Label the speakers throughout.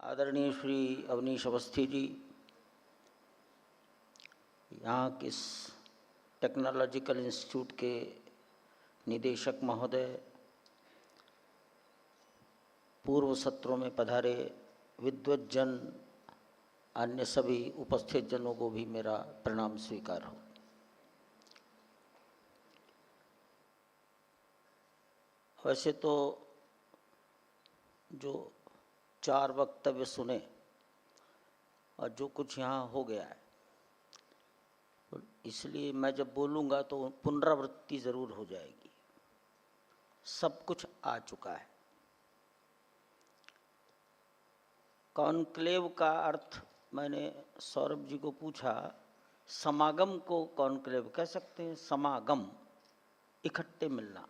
Speaker 1: आदरणीय श्री अवनीश अवस्थी जी, यहाँ के इस टेक्नोलॉजिकल इंस्टीट्यूट के निदेशक महोदय, पूर्व सत्रों में पधारे विद्वज्जन, अन्य सभी उपस्थित जनों को भी मेरा प्रणाम स्वीकार हो। वैसे तो जो 4 वक्तव्य सुने और जो कुछ यहाँ हो गया है, इसलिए मैं जब बोलूँगा तो पुनरावृत्ति ज़रूर हो जाएगी। सब कुछ आ चुका है। कॉन्क्लेव का अर्थ मैंने सौरभ जी को पूछा, समागम को कॉन्क्लेव कह सकते हैं। समागम इकट्ठे मिलना,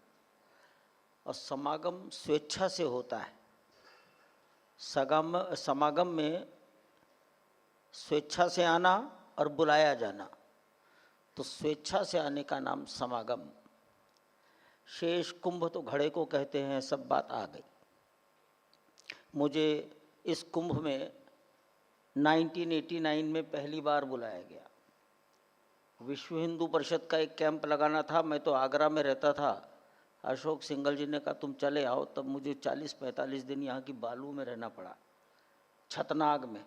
Speaker 1: और समागम स्वेच्छा से होता है। समागम में स्वेच्छा से आना और बुलाया जाना, तो स्वेच्छा से आने का नाम समागम। शेष कुंभ तो घड़े को कहते हैं, सब बात आ गई। मुझे इस कुंभ में 1989 में पहली बार बुलाया गया। विश्व हिंदू परिषद का एक कैंप लगाना था, मैं तो आगरा में रहता था। अशोक सिंघल जी ने कहा तुम चले आओ, तब मुझे 40-45 दिन यहाँ की बालू में रहना पड़ा, छतनाग में।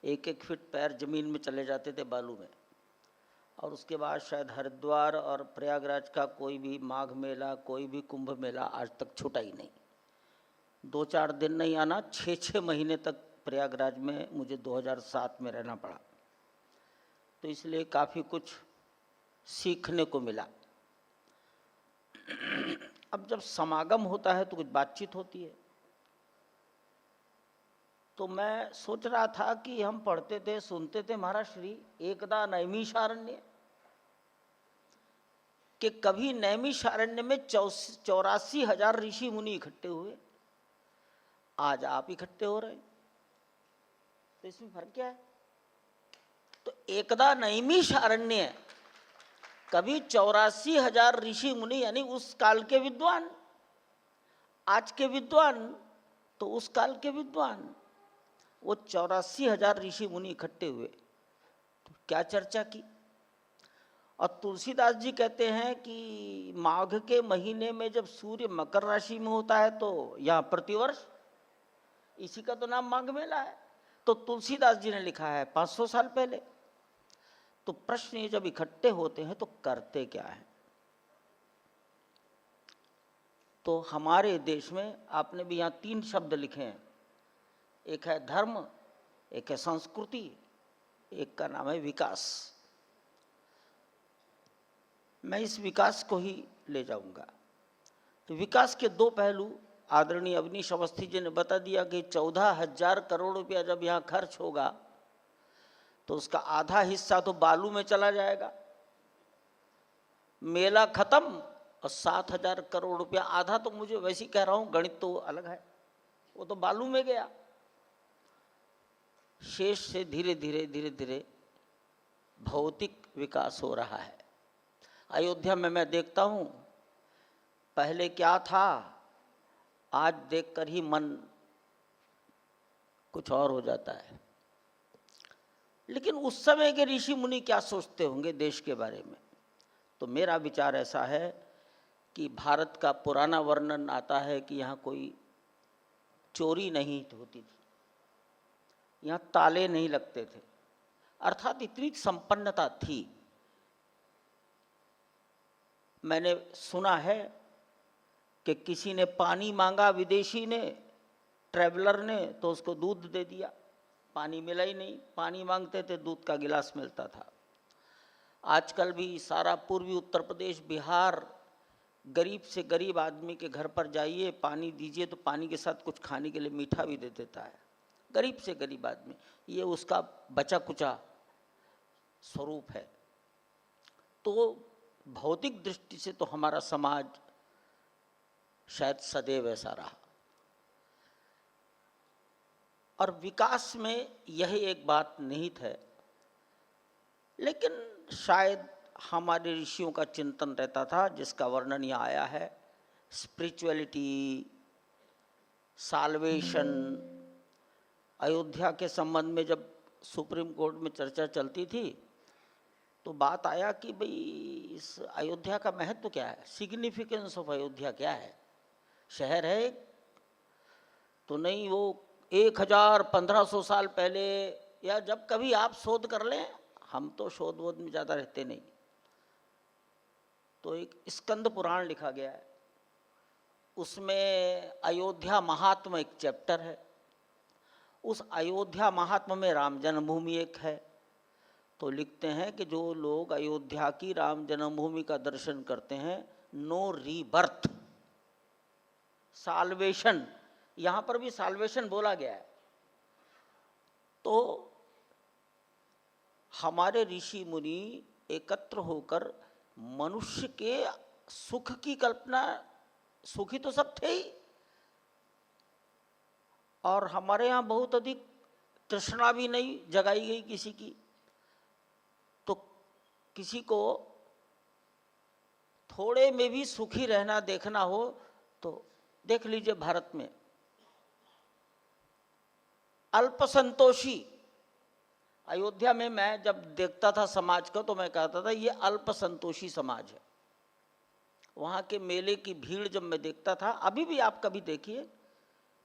Speaker 1: 1-1 फीट पैर जमीन में चले जाते थे बालू में। और उसके बाद शायद हरिद्वार और प्रयागराज का कोई भी माघ मेला, कोई भी कुंभ मेला आज तक छूटा ही नहीं। 2-4 दिन नहीं आना, 6-6 महीने तक प्रयागराज में मुझे 2007 में रहना पड़ा। तो इसलिए काफ़ी कुछ सीखने को मिला। अब जब समागम होता है तो कुछ बातचीत होती है। तो मैं सोच रहा था कि हम पढ़ते थे, सुनते थे महाराज श्री एकदा नैमिषारण्य, कि कभी नैमिषारण्य में 84,000 ऋषि मुनि इकट्ठे हुए। आज आप इकट्ठे हो रहे, तो इसमें फर्क क्या है? तो एकदा नैमिषारण्य, कभी 84,000 ऋषि मुनि, यानी उस काल के विद्वान, आज के विद्वान तो उस काल के विद्वान, वो 84,000 ऋषि मुनि इकट्ठे हुए। तो क्या चर्चा की। और तुलसीदास जी कहते हैं कि माघ के महीने में जब सूर्य मकर राशि में होता है तो यहाँ प्रतिवर्ष, इसी का तो नाम माघ मेला है। तो तुलसीदास जी ने लिखा है 500 साल पहले। तो प्रश्न ये, जब इकट्ठे होते हैं तो करते क्या है? तो हमारे देश में आपने भी यहाँ 3 शब्द लिखे हैं। एक है धर्म, एक है संस्कृति, एक का नाम है विकास। मैं इस विकास को ही ले जाऊंगा। तो विकास के 2 पहलू आदरणीय अवनीश अवस्थी जी ने बता दिया कि 14,000 करोड़ रुपया जब यहाँ खर्च होगा तो उसका आधा हिस्सा तो बालू में चला जाएगा। मेला खत्म और 7,000 करोड़ रुपया, आधा तो मुझे वैसे ही कह रहा हूँ, गणित तो अलग है, वो तो बालू में गया। शेष से धीरे धीरे भौतिक विकास हो रहा है। अयोध्या में मैं देखता हूँ, पहले क्या था, आज देखकर ही मन कुछ और हो जाता है। लेकिन उस समय के ऋषि मुनि क्या सोचते होंगे देश के बारे में? तो मेरा विचार ऐसा है कि भारत का पुराना वर्णन आता है कि यहाँ कोई चोरी नहीं होती थी, यहाँ ताले नहीं लगते थे, अर्थात इतनी संपन्नता थी। मैंने सुना है कि किसी ने पानी मांगा, विदेशी ने, ट्रैवलर ने, तो उसको दूध दे दिया। पानी मिला ही नहीं, पानी मांगते थे दूध का गिलास मिलता था। आजकल भी सारा पूर्वी उत्तर प्रदेश, बिहार, गरीब से गरीब आदमी के घर पर जाइए, पानी दीजिए तो पानी के साथ कुछ खाने के लिए मीठा भी दे देता है। गरीब से गरीब आदमी, ये उसका बचा कुचा स्वरूप है। तो भौतिक दृष्टि से तो हमारा समाज शायद सदैव ऐसा रहा। और विकास में यही एक बात निहित है। लेकिन शायद हमारे ऋषियों का चिंतन रहता था, जिसका वर्णन यहाँ आया है, स्पिरिचुअलिटी, साल्वेशन, अयोध्या के संबंध में जब सुप्रीम कोर्ट में चर्चा चलती थी तो बात आया कि भाई इस अयोध्या का महत्व क्या है, सिग्निफिकेंस ऑफ अयोध्या क्या है। शहर है तो नहीं, वो 1000-1500 साल पहले या जब कभी आप शोध कर लें, हम तो शोध वोध में ज़्यादा रहते नहीं। तो एक स्कंद पुराण लिखा गया है, उसमें अयोध्या महात्म एक चैप्टर है। उस अयोध्या महात्म में राम जन्मभूमि एक है। तो लिखते हैं कि जो लोग अयोध्या की राम जन्मभूमि का दर्शन करते हैं, नो रीबर्थ, साल्वेशन, यहाँ पर भी साल्वेशन बोला गया है। तो हमारे ऋषि मुनि एकत्र होकर मनुष्य के सुख की कल्पना, सुखी तो सब थे ही, और हमारे यहाँ बहुत अधिक तृष्णा भी नहीं जगाई गई किसी की। तो किसी को थोड़े में भी सुखी रहना देखना हो तो देख लीजिए भारत में अल्पसंतोषी। अयोध्या में मैं जब देखता था समाज को तो मैं कहता था ये अल्पसंतोषी समाज है। वहाँ के मेले की भीड़ जब मैं देखता था, अभी भी आप कभी देखिए,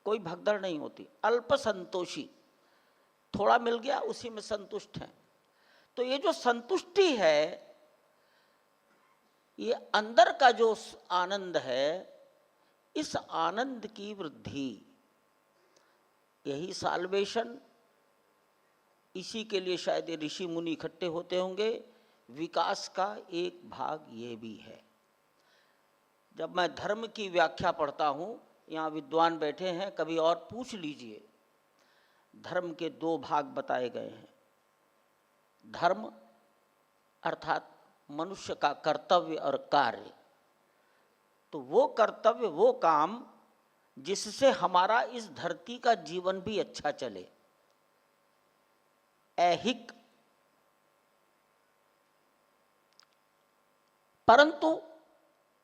Speaker 1: कोई भगदड़ नहीं होती, अल्पसंतोषी, थोड़ा मिल गया उसी में संतुष्ट हैं। तो ये जो संतुष्टि है, ये अंदर का जो आनंद है, इस आनंद की वृद्धि, यही साल्वेशन, इसी के लिए शायद ये ऋषि मुनि इकट्ठे होते होंगे। विकास का एक भाग ये भी है। जब मैं धर्म की व्याख्या पढ़ता हूँ, यहाँ विद्वान बैठे हैं, कभी और पूछ लीजिए, धर्म के 2 भाग बताए गए हैं। धर्म अर्थात मनुष्य का कर्तव्य और कार्य। तो वो कर्तव्य, वो काम जिससे हमारा इस धरती का जीवन भी अच्छा चले, ऐहिक। परंतु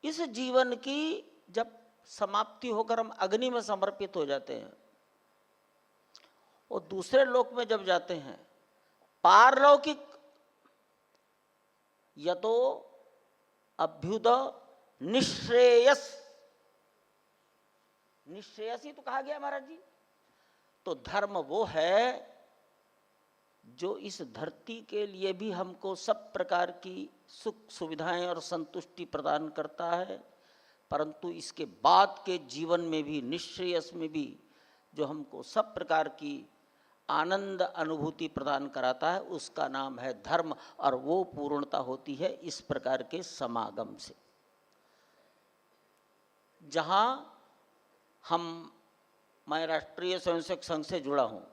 Speaker 1: इस जीवन की जब समाप्ति होकर हम अग्नि में समर्पित हो जाते हैं और दूसरे लोक में जब जाते हैं, पारलौकिक, यतो अभ्युद निश्रेयस, निश्रेयस ही तो कहा गया महाराज जी। तो धर्म वो है जो इस धरती के लिए भी हमको सब प्रकार की सुख सुविधाएं और संतुष्टि प्रदान करता है, परंतु इसके बाद के जीवन में भी, निश्रेयस में भी, जो हमको सब प्रकार की आनंद अनुभूति प्रदान कराता है, उसका नाम है धर्म। और वो पूर्णता होती है इस प्रकार के समागम से। जहाँ मैं राष्ट्रीय स्वयंसेवक संघ से जुड़ा हूँ,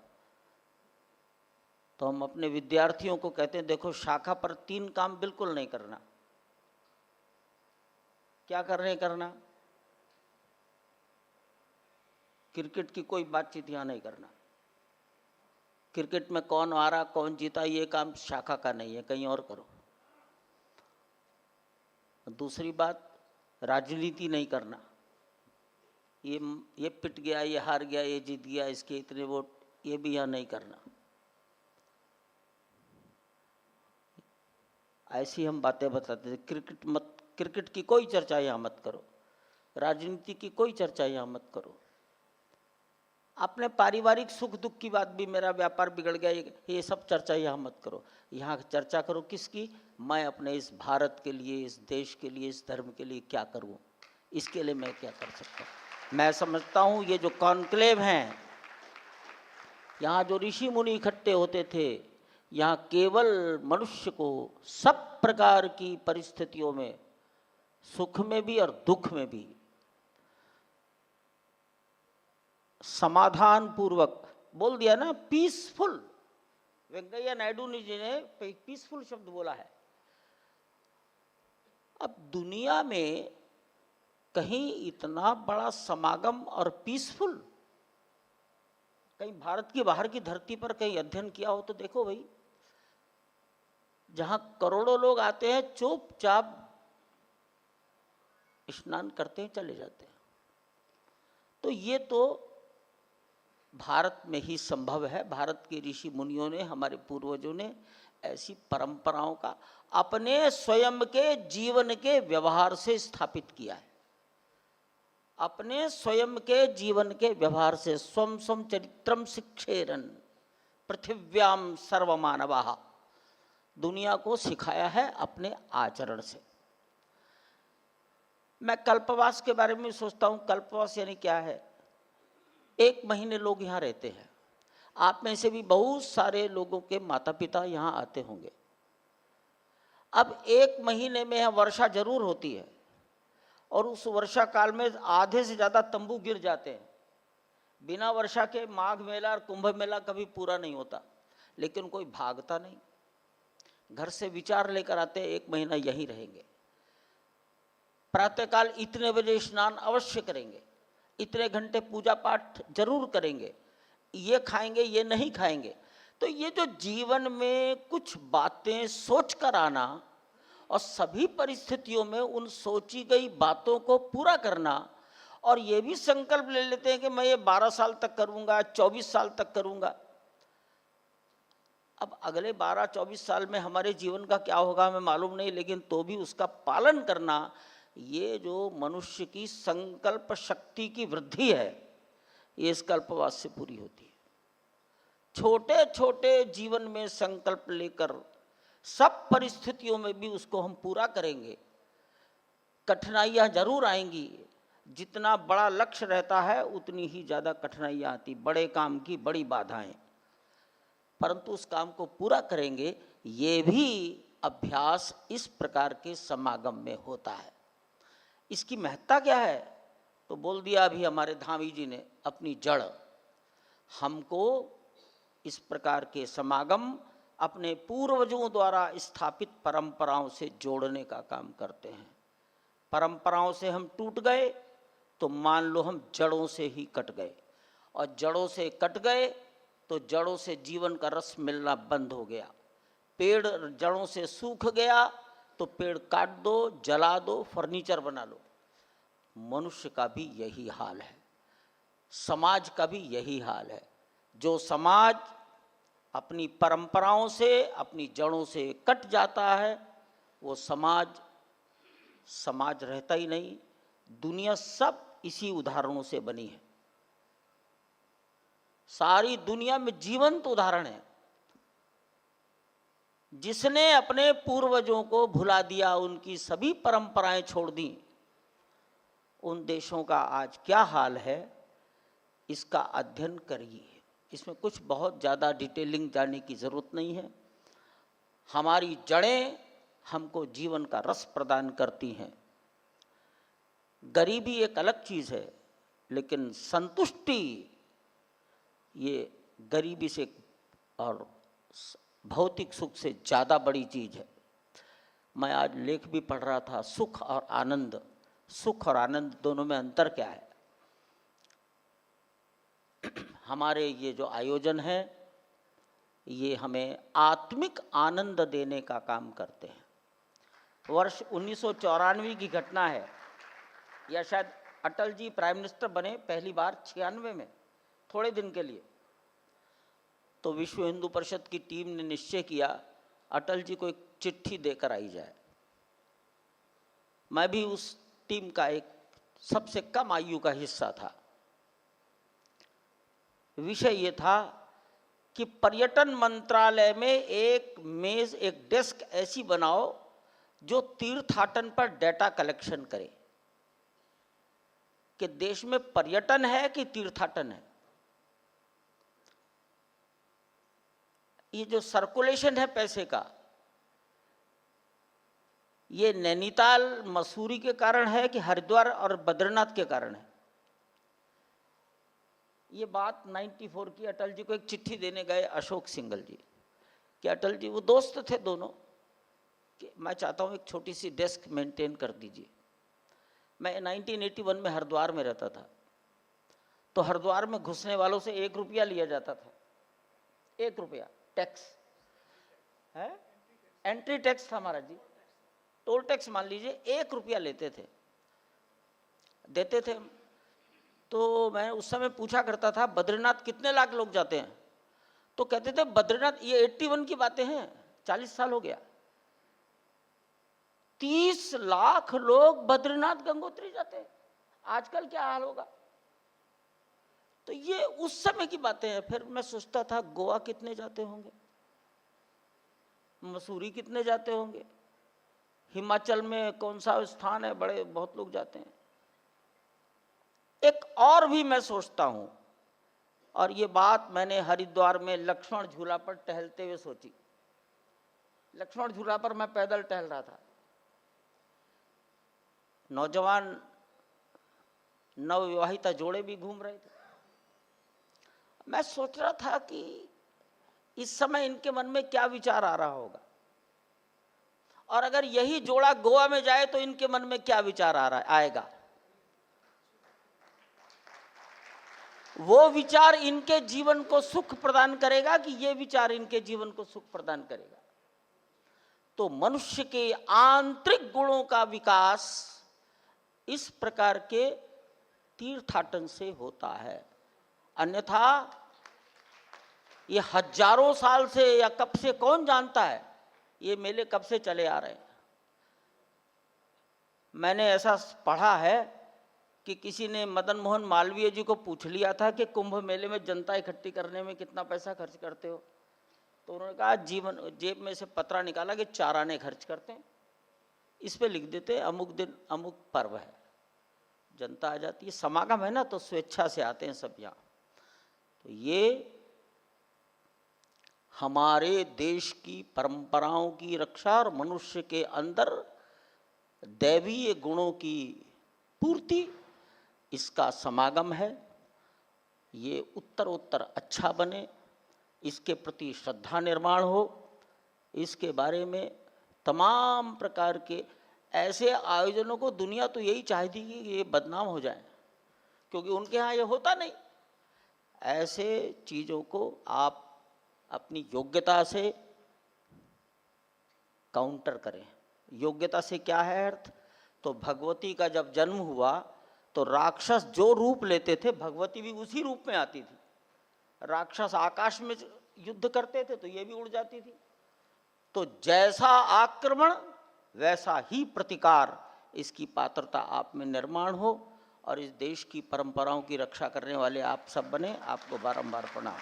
Speaker 1: तो हम अपने विद्यार्थियों को कहते हैं, देखो शाखा पर 3 काम बिल्कुल नहीं करना। क्या करना? क्रिकेट की कोई बातचीत यहाँ नहीं करना। क्रिकेट में कौन हारा कौन जीता ये काम शाखा का नहीं है, कहीं और करो। दूसरी बात, राजनीति नहीं करना। ये पिट गया, ये हार गया, ये जीत गया, इसके इतने वोट, ये भी यहाँ नहीं करना। ऐसी हम बातें बताते थे। क्रिकेट की कोई चर्चा यहाँ मत करो, राजनीति की कोई चर्चा यहाँ मत करो। अपने पारिवारिक सुख दुख की बात भी, मेरा व्यापार बिगड़ गया, ये सब चर्चा यहाँ मत करो। यहाँ चर्चा करो किसकी? मैं अपने इस भारत के लिए, इस देश के लिए, इस धर्म के लिए क्या करूँ, इसके लिए मैं क्या कर सकता हूँ। मैं समझता हूँ ये जो कॉन्क्लेव हैं, यहाँ जो ऋषि मुनि इकट्ठे होते थे, यहाँ केवल मनुष्य को सब प्रकार की परिस्थितियों में, सुख में भी और दुख में भी, समाधान पूर्वक, बोल दिया ना, पीसफुल। वेंकैया नायडू जी ने पीसफुल शब्द बोला है। अब दुनिया में कहीं इतना बड़ा समागम और पीसफुल, कहीं भारत की बाहर की धरती पर कहीं अध्ययन किया हो तो देखो भाई, जहां करोड़ों लोग आते हैं, चुपचाप स्नान करते हैं, चले जाते हैं। तो ये तो भारत में ही संभव है। भारत के ऋषि मुनियों ने, हमारे पूर्वजों ने ऐसी परंपराओं का अपने स्वयं के जीवन के व्यवहार से स्थापित किया है। अपने स्वयं के जीवन के व्यवहार से स्वम स्वम चरित्रम शिक्षेरन पृथिव्याम सर्वमानवाः, दुनिया को सिखाया है अपने आचरण से। मैं कल्पवास के बारे में सोचता हूँ। कल्पवास यानी क्या है? 1 महीने लोग यहाँ रहते हैं। आप में से भी बहुत सारे लोगों के माता पिता यहाँ आते होंगे। अब 1 महीने में यहाँ वर्षा जरूर होती है और उस वर्षा काल में आधे से ज़्यादा तंबू गिर जाते हैं। बिना वर्षा के माघ मेला और कुंभ मेला कभी पूरा नहीं होता, लेकिन कोई भागता नहीं। घर से विचार लेकर आते हैं 1 महीना यहीं रहेंगे। प्रातःकाल इतने बजे स्नान अवश्य करेंगे, इतने घंटे पूजा पाठ जरूर करेंगे, ये खाएंगे ये नहीं खाएंगे। तो ये जो जीवन में कुछ बातें सोच कर आना और सभी परिस्थितियों में उन सोची गई बातों को पूरा करना, और ये भी संकल्प ले लेते हैं कि मैं ये 12 साल तक करूंगा, 24 साल तक करूंगा। अब अगले 12-24 साल में हमारे जीवन का क्या होगा हमें मालूम नहीं, लेकिन तो भी उसका पालन करना, ये जो मनुष्य की संकल्प शक्ति की वृद्धि है, ये इस कल्पवास से पूरी होती है। छोटे छोटे जीवन में संकल्प लेकर सब परिस्थितियों में भी उसको हम पूरा करेंगे। कठिनाइयाँ जरूर आएंगी, जितना बड़ा लक्ष्य रहता है उतनी ही ज़्यादा कठिनाइयाँ आती, बड़े काम की बड़ी बाधाएं, परंतु उस काम को पूरा करेंगे। ये भी अभ्यास इस प्रकार के समागम में होता है। इसकी महत्ता क्या है? तो बोल दिया अभी हमारे धामी जी ने, अपनी जड़। हमको इस प्रकार के समागम अपने पूर्वजों द्वारा स्थापित परंपराओं से जोड़ने का काम करते हैं। परंपराओं से हम टूट गए तो मान लो हम जड़ों से ही कट गए, और जड़ों से कट गए तो जड़ों से जीवन का रस मिलना बंद हो गया। पेड़ जड़ों से सूख गया तो पेड़ काट दो, जला दो, फर्नीचर बना लो। मनुष्य का भी यही हाल है, समाज का भी यही हाल है। जो समाज अपनी परंपराओं से, अपनी जड़ों से कट जाता है, वो समाज समाज रहता ही नहीं। दुनिया सब इसी उदाहरणों से बनी है। सारी दुनिया में जीवंत उदाहरण है। जिसने अपने पूर्वजों को भुला दिया, उनकी सभी परंपराएं छोड़ दी, उन देशों का आज क्या हाल है, इसका अध्ययन करिए। इसमें कुछ बहुत ज़्यादा डिटेलिंग जाने की ज़रूरत नहीं है। हमारी जड़ें हमको जीवन का रस प्रदान करती हैं। गरीबी एक अलग चीज़ है, लेकिन संतुष्टि ये गरीबी से और भौतिक सुख से ज़्यादा बड़ी चीज़ है। मैं आज लेख भी पढ़ रहा था, सुख और आनंद। सुख और आनंद दोनों में अंतर क्या है? हमारे ये जो आयोजन है, ये हमें आत्मिक आनंद देने का काम करते हैं। वर्ष 1994 की घटना है, या शायद अटल जी प्राइम मिनिस्टर बने पहली बार 96 में, थोड़े दिन के लिए। तो विश्व हिंदू परिषद की टीम ने निश्चय किया अटल जी को एक चिट्ठी देकर आई जाए। मैं भी उस टीम का एक सबसे कम आयु का हिस्सा था। विषय ये था कि पर्यटन मंत्रालय में एक मेज, एक डेस्क ऐसी बनाओ जो तीर्थाटन पर डेटा कलेक्शन करे कि देश में पर्यटन है कि तीर्थाटन है। ये जो सर्कुलेशन है पैसे का, ये नैनीताल मसूरी के कारण है कि हरिद्वार और बद्रीनाथ के कारण है? ये बात 94 की अटल जी को एक चिट्ठी देने गए अशोक सिंघल जी, कि अटल जी, वो दोस्त थे दोनों, कि मैं चाहता हूँ एक छोटी सी डेस्क मेंटेन कर दीजिए। मैं 1981 में हरिद्वार में रहता था, तो हरिद्वार में घुसने वालों से 1 रुपया लिया जाता था। 1 रुपया टैक्स है, एंट्री टैक्स था हमारा जी, टोल टैक्स मान लीजिए, 1 रुपया लेते थे, देते थे। तो मैं उस समय पूछा करता था बद्रीनाथ कितने लाख लोग जाते हैं, तो कहते थे बद्रीनाथ, ये 81 की बातें हैं, 40 साल हो गया, 30 लाख लोग बद्रीनाथ गंगोत्री जाते हैं। आजकल क्या हाल होगा। तो ये उस समय की बातें हैं। फिर मैं सोचता था गोवा कितने जाते होंगे, मसूरी कितने जाते होंगे, हिमाचल में कौन सा स्थान है, बड़े बहुत लोग जाते हैं। एक और भी मैं सोचता हूं, और ये बात मैंने हरिद्वार में लक्ष्मण झूला पर टहलते हुए सोची। लक्ष्मण झूला पर मैं पैदल टहल रहा था, नौजवान नवविवाहिता जोड़े भी घूम रहे थे। मैं सोच रहा था कि इस समय इनके मन में क्या विचार आ रहा होगा, और अगर यही जोड़ा गोवा में जाए तो इनके मन में क्या विचार आएगा। वो विचार इनके जीवन को सुख प्रदान करेगा कि ये विचार इनके जीवन को सुख प्रदान करेगा। तो मनुष्य के आंतरिक गुणों का विकास इस प्रकार के तीर्थाटन से होता है। अन्यथा ये हजारों साल से या कब से कौन जानता है, ये मेले कब से चले आ रहे हैं। मैंने ऐसा पढ़ा है कि किसी ने मदन मोहन मालवीय जी को पूछ लिया था कि कुंभ मेले में जनता इकट्ठी करने में कितना पैसा खर्च करते हो, तो उन्होंने कहा जेब में से पत्रा निकाला कि 4 आने खर्च करते हैं, इस पे लिख देते अमुक दिन अमुक पर्व है, जनता आ जाती है, समागम है ना, तो स्वेच्छा से आते हैं सब यहाँ। तो ये हमारे देश की परंपराओं की रक्षा और मनुष्य के अंदर दैवीय गुणों की पूर्ति, इसका समागम है। ये उत्तर अच्छा बने, इसके प्रति श्रद्धा निर्माण हो, इसके बारे में तमाम प्रकार के ऐसे आयोजनों को दुनिया तो यही चाहती कि ये बदनाम हो जाए, क्योंकि उनके यहाँ ये होता नहीं। ऐसे चीज़ों को आप अपनी योग्यता से काउंटर करें। योग्यता से क्या है अर्थ, तो भगवती का जब जन्म हुआ तो राक्षस जो रूप लेते थे, भगवती भी उसी रूप में आती थी। राक्षस आकाश में युद्ध करते थे तो ये भी उड़ जाती थी। तो जैसा आक्रमण वैसा ही प्रतिकार, इसकी पात्रता आप में निर्माण हो, और इस देश की परंपराओं की रक्षा करने वाले आप सब बने। आपको बारंबार प्रणाम।